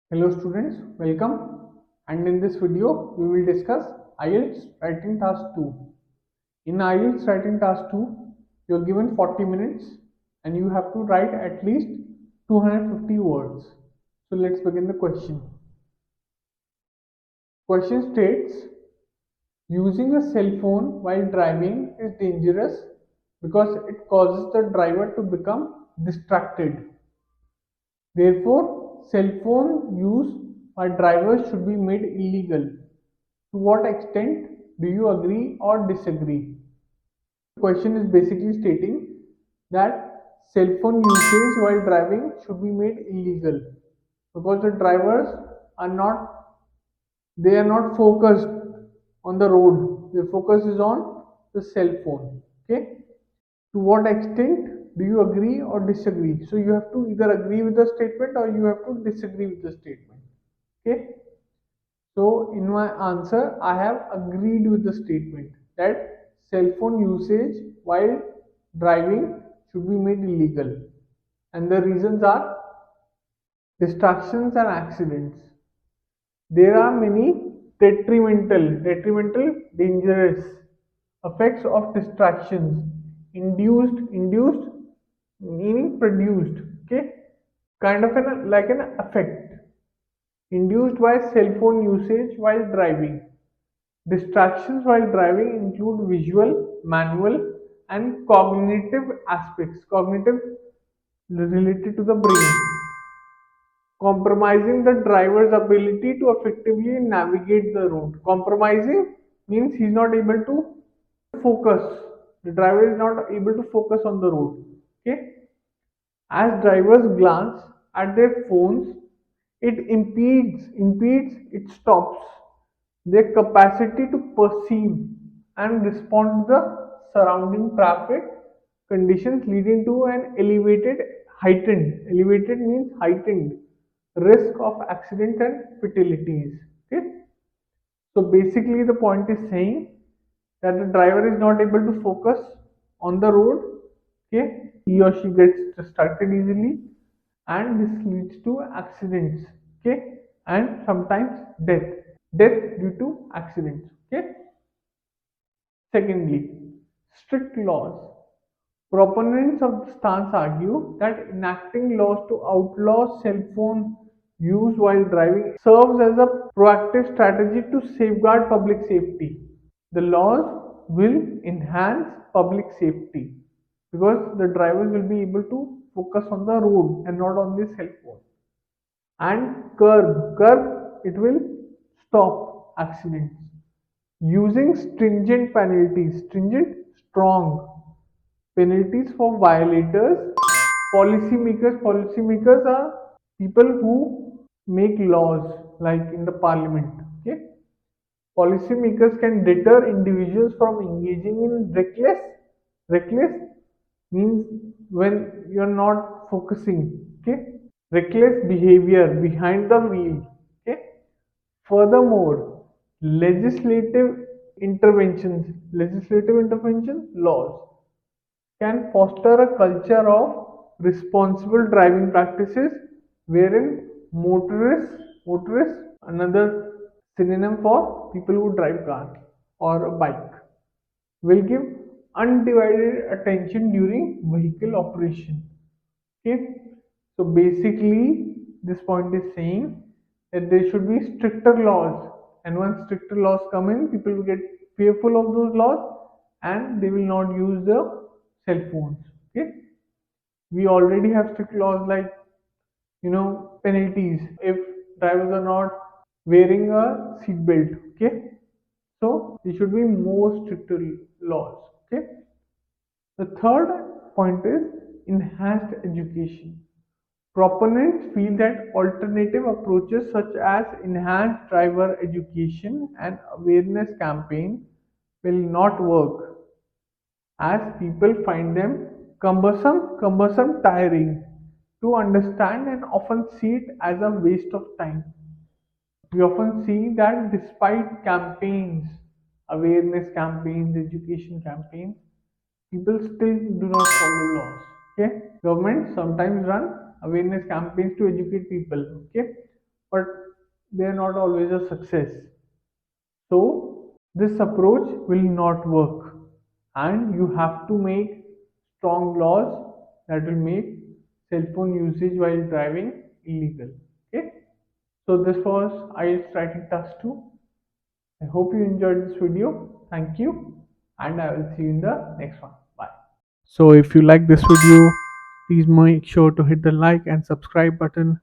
Hello students, welcome, and in this video we will discuss IELTS writing task 2. In IELTS writing task 2, you are given 40 minutes and you have to write at least 250 words. So let's begin the question. Question states, using a cell phone while driving is dangerous because it causes the driver to become distracted. Therefore, cell phone use by drivers should be made illegal. To what extent do you agree or disagree? The question is basically stating that cell phone usage while driving should be made illegal because the drivers are not focused on the road. Their focus is on the cell phone. Okay. To what extent do you agree or disagree? So you have to either agree with the statement or you have to disagree with the statement. Okay. So in my answer, I have agreed with the statement that cell phone usage while driving should be made illegal. And the reasons are distractions and accidents. There are many detrimental, dangerous effects of distractions. Induced, meaning produced. Okay, kind of like an effect induced by cell phone usage while driving. Distractions while driving include visual, manual, and cognitive aspects. Cognitive related to the brain, compromising the driver's ability to effectively navigate the road. Compromising means he's not able to focus. The driver is not able to focus on the road. Okay. As drivers glance at their phones, it stops their capacity to perceive and respond to the surrounding traffic conditions, leading to an elevated means heightened risk of accident and fatalities. Okay. So basically the point is saying that the driver is not able to focus on the road. Okay, he or she gets distracted easily, and this leads to accidents. Okay, and sometimes death due to accidents. Okay. Secondly, strict laws. Proponents of the stance argue that enacting laws to outlaw cell phone use while driving serves as a proactive strategy to safeguard public safety. The laws will enhance public safety because the drivers will be able to focus on the road and not on the cell phone. And curb, it will stop accidents using strong penalties for violators. Policymakers are people who make laws, like in the parliament. Okay, policymakers can deter individuals from engaging in reckless means when you're not focusing. Okay, reckless behavior behind the wheel. Okay. Furthermore, legislative interventions laws can foster a culture of responsible driving practices wherein motorists, another synonym for people who drive car or a bike, will give undivided attention during vehicle operation. Okay, so basically, this point is saying that there should be stricter laws, and once stricter laws come in, people will get fearful of those laws and they will not use the cell phones. Okay, we already have strict laws like penalties if drivers are not wearing a seat belt. Okay, so there should be more stricter laws. Okay, the third point is enhanced education. Proponents feel that alternative approaches such as enhanced driver education and awareness campaign will not work as people find them tiring to understand and often see it as a waste of time. We often see that despite campaigns, awareness campaigns, education campaigns, people still do not follow laws. Okay, government sometimes run awareness campaigns to educate people. Okay, but they are not always a success. So this approach will not work, and you have to make strong laws that will make cell phone usage while driving illegal. Okay, so this was IELTS writing task 2. I hope you enjoyed this video. Thank you, and I will see you in the next one. Bye. So if you like this video, please make sure to hit the like and subscribe button